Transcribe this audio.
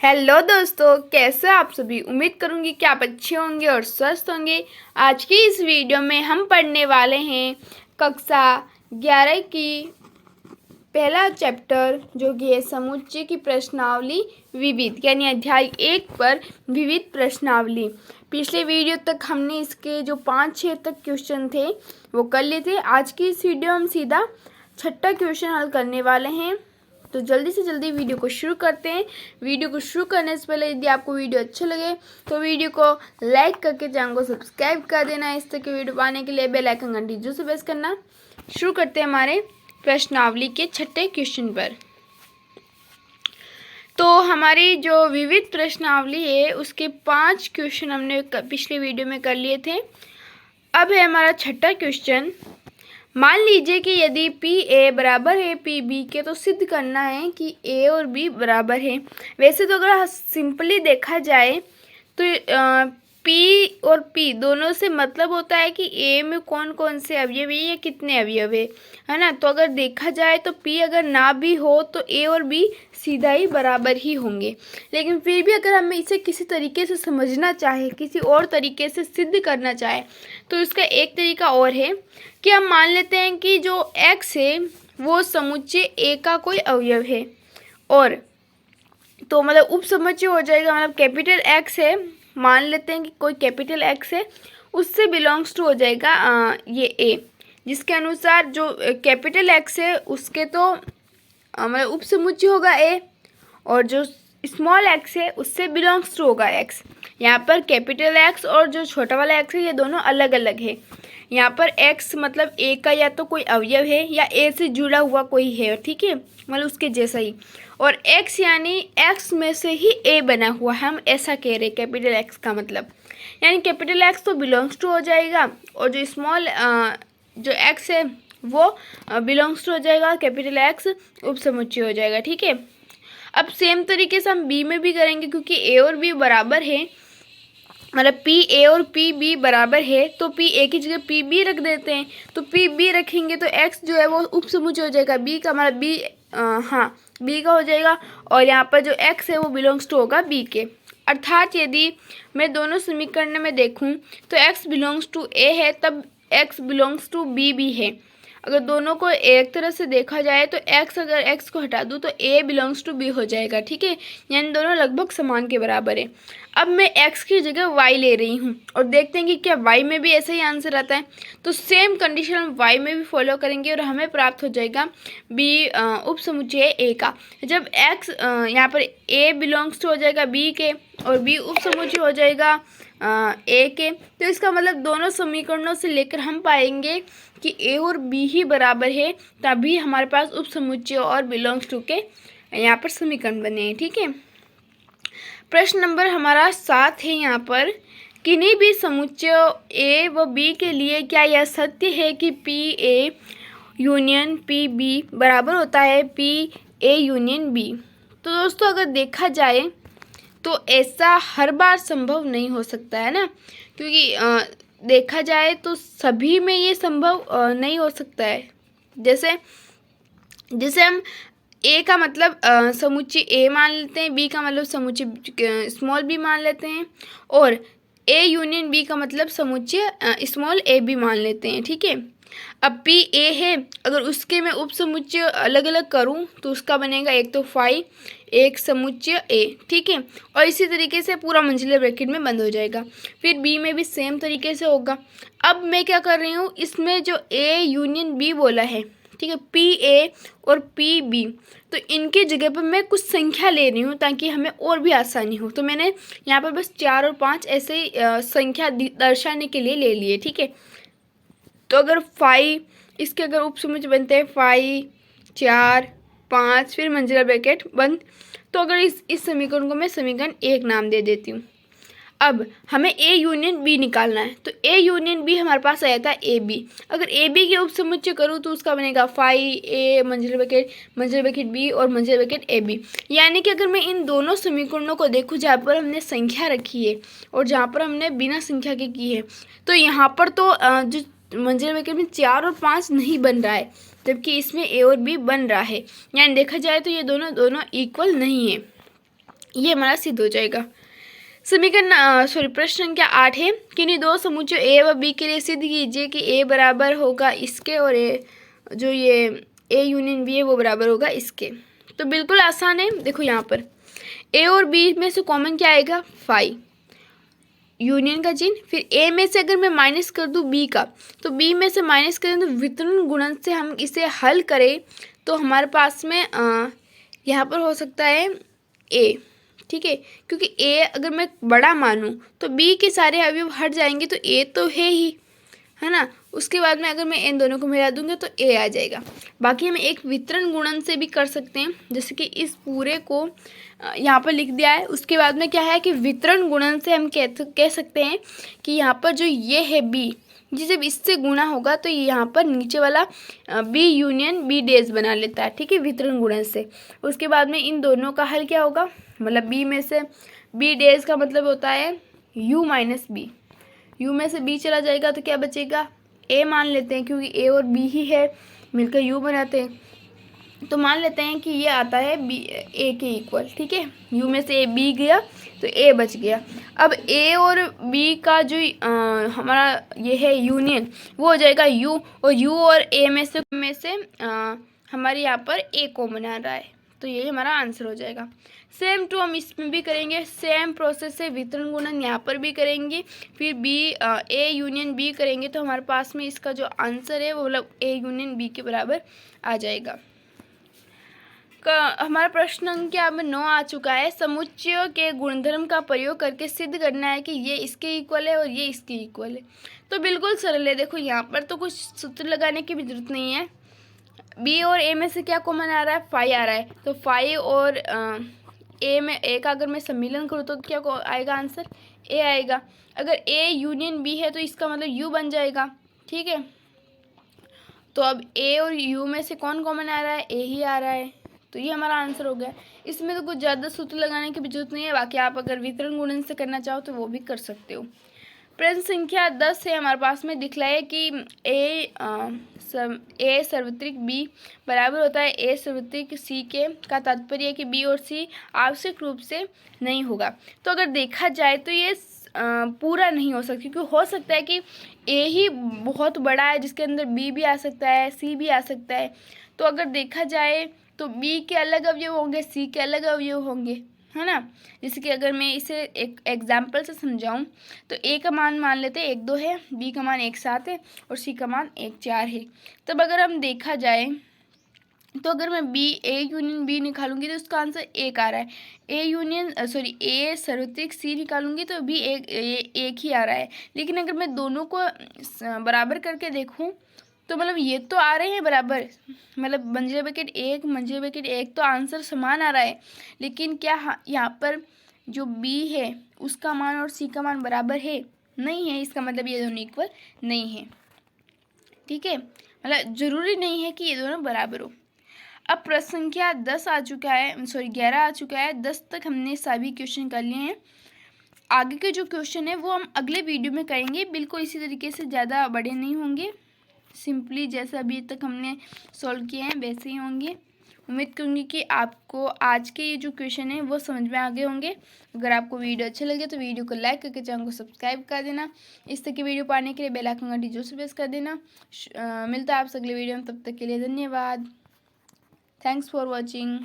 Hello दोस्तों, कैसे आप सभी। उम्मीद करूंगी कि आप अच्छे होंगे और स्वस्थ होंगे। आज की इस वीडियो में हम पढ़ने वाले हैं कक्षा 11 की पहला चैप्टर, जो कि है समुच्चय की प्रश्नावली विविध, यानी अध्याय 1 पर विविध प्रश्नावली। पिछले वीडियो तक हमने इसके जो 5-6 तक क्वेश्चन थे वो कर लिए थे। आज की इस वीडियो हम सीधा 6ठा क्वेश्चन हल करने वाले हैं। तो जल्दी से जल्दी वीडियो को शुरू करते हैं। वीडियो को शुरू करने से पहले यदि आपको वीडियो अच्छा लगे तो वीडियो को लाइक करके चैनल को सब्सक्राइब कर देना। इस तरह की वीडियो पाने के लिए बेल आइकन घंटी जरूर से प्रेस करना। शुरू करते हैं हमारे प्रश्नावली के 6ठे क्वेश्चन पर। तो हमारी जो विविध प्रश्नावली है उसके 5 क्वेश्चन हमने पिछले वीडियो में कर लिए थे। अब है हमारा 6ठा क्वेश्चन। मान लीजिए कि यदि पी ए बराबर है पी बी के, तो सिद्ध करना है कि ए और बी बराबर है। वैसे तो अगर सिंपली देखा जाए तो पी और पी दोनों से मतलब होता है कि ए में कौन कौन से अवयव है या कितने अवयव है ना। तो अगर देखा जाए तो पी अगर ना भी हो तो ए और बी सीधा ही बराबर ही होंगे। लेकिन फिर भी अगर हमें इसे किसी तरीके से समझना चाहे, किसी और तरीके से सिद्ध करना चाहे, तो इसका एक तरीका और है कि हम मान लेते हैं कि जो x है वो समुच्चय a का कोई अवयव है। और तो मतलब उप समुच्चय हो जाएगा, मतलब कैपिटल X है, मान लेते हैं कि कोई कैपिटल X है, उससे बिलोंग्स टू हो जाएगा ये A, जिसके अनुसार जो कैपिटल X है उसके तो मतलब उप समुच्चय होगा A, और जो स्मॉल x है उससे बिलोंग्स टू होगा x। यहाँ पर कैपिटल X और जो छोटा वाला x है ये दोनों अलग अलग है। यहाँ पर x मतलब a का या तो कोई अवयव है या a से जुड़ा हुआ कोई है, ठीक है, मतलब उसके जैसा ही। और x यानी x में से ही a बना हुआ है, हम ऐसा कह रहे हैं कैपिटल X का मतलब। यानी कैपिटल X तो बिलोंग्स टू हो जाएगा और जो स्मॉल जो x है वो बिलोंग्स टू हो जाएगा कैपिटल X, उप समुच्चय हो जाएगा, ठीक है। अब सेम तरीके से हम बी में भी करेंगे, क्योंकि ए और बी बराबर है, मतलब पी ए और पी बी बराबर है, तो पी ए की जगह पी बी रख देते हैं। तो पी बी रखेंगे तो एक्स जो है वो उप समुच्चय हो जाएगा बी का, मतलब बी बी का हो जाएगा। और यहाँ पर जो एक्स है वो बिलोंग्स टू होगा बी के। अर्थात यदि मैं दोनों समीकरण में देखूँ तो एक्स बिलोंग्स टू ए है तब एक्स बिलोंग्स टू बी भी है। अगर दोनों को एक तरह से देखा जाए तो x, अगर x को हटा दूँ तो a बिलोंग्स टू b हो जाएगा, ठीक है। यानी दोनों लगभग समान के बराबर है। अब मैं x की जगह y ले रही हूँ और देखते हैं कि क्या y में भी ऐसा ही आंसर आता है। तो सेम कंडीशन हम y में भी फॉलो करेंगे और हमें प्राप्त हो जाएगा b उप समुच्चय a का। जब x यहाँ पर a बिलोंग्स टू हो जाएगा b के और b उप समुच्चय हो जाएगा ए के, तो इसका मतलब दोनों समीकरणों से लेकर हम पाएंगे कि ए और बी ही बराबर है, तभी हमारे पास उप समुच्चय और बिलोंग्स टू के यहाँ पर समीकरण बने हैं, ठीक है। प्रश्न नंबर हमारा 7 है यहाँ पर। किन्हीं भी समुच्चय ए व बी के लिए क्या यह सत्य है कि P A union P B बराबर होता है पी ए यूनियन बी। तो दोस्तों अगर देखा जाए तो ऐसा हर बार संभव नहीं हो सकता है ना, क्योंकि देखा जाए तो सभी में ये संभव नहीं हो सकता है। जैसे हम ए का मतलब समुच्चय ए मान लेते हैं, बी का मतलब समुच्चय स्मॉल बी मान लेते हैं, और ए यूनियन बी का मतलब समुच्चय स्मॉल ए बी मान लेते हैं, ठीक है। अब पी ए है, अगर उसके मैं उप समुच्चय अलग अलग करूं तो उसका बनेगा एक तो फाई, एक समुच्चय ए, ठीक है। और इसी तरीके से पूरा मंजिला ब्रैकेट में बंद हो जाएगा। फिर बी में भी सेम तरीके से होगा। अब मैं क्या कर रही हूँ, इसमें जो ए यूनियन बी बोला है, ठीक है, पी ए और पी बी, तो इनकी जगह पर मैं कुछ संख्या ले रही हूँ ताकि हमें और भी आसानी हो। तो मैंने यहाँ पर बस 4 और 5 ऐसे ही संख्या दर्शाने के लिए ले लिए, ठीक है। तो अगर फाइव, इसके अगर उप समुच्चय बनते हैं 5, 4, 5, फिर मंजिला ब्रैकेट बंद। तो अगर इस समीकरण को मैं समीकरण 1 नाम दे देती हूँ। अब हमें ए यूनियन बी निकालना है, तो ए यूनियन बी हमारे पास आया था ए बी। अगर ए बी के उप समुच्चय करूँ तो उसका बनेगा 5 ए मंजिला ब्रैकेट बी और मंजिला ब्रैकेट ए बी। यानी कि अगर मैं इन दोनों समीकरणों को देखूँ जहाँ पर हमने संख्या रखी है और जहाँ पर हमने बिना संख्या के की है, तो यहाँ पर तो जो मंजिला ब्रैकेट में 4 और 5 नहीं बन रहा है, जबकि इसमें ए और बी बन रहा है। यानी देखा जाए तो ये दोनों इक्वल नहीं है। ये हमारा सिद्ध हो जाएगा। समीकरण प्रश्न संख्या 8 है, किन्हीं दो समुच्चयों ए व बी के लिए सिद्ध कीजिए कि ए बराबर होगा इसके और ए जो ये ए यूनियन बी है वो बराबर होगा इसके। तो बिल्कुल आसान है। देखो यहाँ पर ए और बी में से कॉमन क्या आएगा, फाई, यूनियन का चिन्ह, फिर ए में से अगर मैं माइनस कर दूँ बी का, तो बी में से माइनस करें तो वितरण गुणन से हम इसे हल करें तो हमारे पास में यहाँ पर हो सकता है ए, ठीक है, क्योंकि ए अगर मैं बड़ा मानूँ तो बी के सारे अवयव हट जाएंगे तो ए तो है ही, है ना। उसके बाद में अगर मैं इन दोनों को मिला दूंगा तो ए आ जाएगा। बाकी हम एक वितरण गुणन से भी कर सकते हैं, जैसे कि इस पूरे को यहाँ पर लिख दिया है। उसके बाद में क्या है कि वितरण गुणन से हम कह सकते हैं कि यहाँ पर जो ये है बी, जी जब इससे गुणा होगा तो यहाँ पर नीचे वाला बी यूनियन बी डेज बना लेता है, ठीक है, वितरण गुणन से। उसके बाद में इन दोनों का हल क्या होगा, मतलब बी में से बी डेज का मतलब होता है यू माइनस बी, यू में से बी चला जाएगा तो क्या बचेगा, ए मान लेते हैं, क्योंकि ए और बी ही है मिलकर यू बनाते हैं, तो मान लेते हैं कि ये आता है बी ए के इक्वल, ठीक है। यू में से ए बी गया तो ए बच गया। अब ए और बी का जो हमारा ये है यूनियन वो हो जाएगा यू, और यू और ए में से हमारे यहाँ पर ए कॉमन आ रहा है, तो यही हमारा आंसर हो जाएगा। सेम टू हम इसमें भी करेंगे, सेम प्रोसेस से वितरण गुणन यहाँ पर भी करेंगे, फिर बी ए यूनियन बी करेंगे तो हमारे पास में इसका जो आंसर है वो मतलब ए यूनियन बी के बराबर आ जाएगा। हमारा प्रश्न संख्या अब 9 आ चुका है। समुच्चय के गुणधर्म का प्रयोग करके सिद्ध करना है कि ये इसके इक्वल है और ये इसके इक्वल है। तो बिल्कुल सरल है। देखो यहाँ पर तो कुछ सूत्र लगाने की भी जरूरत नहीं है। बी और ए में से क्या कॉमन आ रहा है, फाई आ रहा है, तो फाई और ए में ए का अगर मैं सम्मिलन करूँ तो क्या आएगा आंसर, ए आएगा। अगर ए यूनियन बी है तो इसका मतलब यू बन जाएगा, ठीक है। तो अब ए और यू में से कौन कॉमन आ रहा है, ए ही आ रहा है, तो ये हमारा आंसर हो गया। इसमें तो कुछ ज़्यादा सूत्र लगाने की भी जरूरत नहीं है। बाकी आप अगर वितरण गुणन से करना चाहो तो वो भी कर सकते हो। प्रश्न संख्या 10 है हमारे पास में, दिखलाए कि ए सार्वत्रिक बी बराबर होता है ए सार्वत्रिक सी के, का तात्पर्य है कि बी और सी आवश्यक रूप से नहीं होगा। तो अगर देखा जाए तो ये पूरा नहीं हो सकता, क्योंकि हो सकता है कि ए ही बहुत बड़ा है जिसके अंदर बी भी आ सकता है, सी भी आ सकता है। तो अगर देखा जाए तो बी के अलग अवयव होंगे, सी के अलग अवयव होंगे, है ना। जैसे कि अगर मैं इसे एक एग्जाम्पल से समझाऊं तो ए का मान लेते हैं 1 2 है, बी का मान 1 7 है और सी का मान 1 4 है। तब अगर हम देखा जाए तो अगर मैं बी ए यूनियन बी निकालूंगी तो उसका आंसर 1 आ रहा है। ए सार्वत्रिक सी निकालूंगी तो भी एक ही आ रहा है। लेकिन अगर मैं दोनों को बराबर करके देखूं तो मतलब ये तो आ रहे हैं बराबर, मतलब मंजिला ब्रैकेट 1 मंजिला ब्रैकेट 1, तो आंसर समान आ रहा है। लेकिन क्या यहाँ पर जो बी है उसका मान और सी का मान बराबर है, नहीं है। इसका मतलब ये दोनों इक्वल नहीं है, ठीक है। मतलब ज़रूरी नहीं है कि ये दोनों बराबर हो। अब प्रश्न संख्या 10 आ चुका है, 11 आ चुका है। 10 तक हमने सभी क्वेश्चन कर लिए हैं। आगे के जो क्वेश्चन है वो हम अगले वीडियो में करेंगे। बिल्कुल इसी तरीके से, ज़्यादा बड़े नहीं होंगे, सिंपली जैसा अभी तक हमने सॉल्व किए हैं वैसे ही होंगे। उम्मीद करूँगी कि आपको आज के ये जो क्वेश्चन है वो समझ में आ गए होंगे। अगर आपको वीडियो अच्छा लगे तो वीडियो को लाइक करके चैनल को सब्सक्राइब कर देना। इस तरह की वीडियो पाने के लिए बेल आइकन घंटी जरूर से प्रेस कर देना। मिलता है आपसे अगले वीडियो में, तब तक के लिए धन्यवाद। Thanks for watching.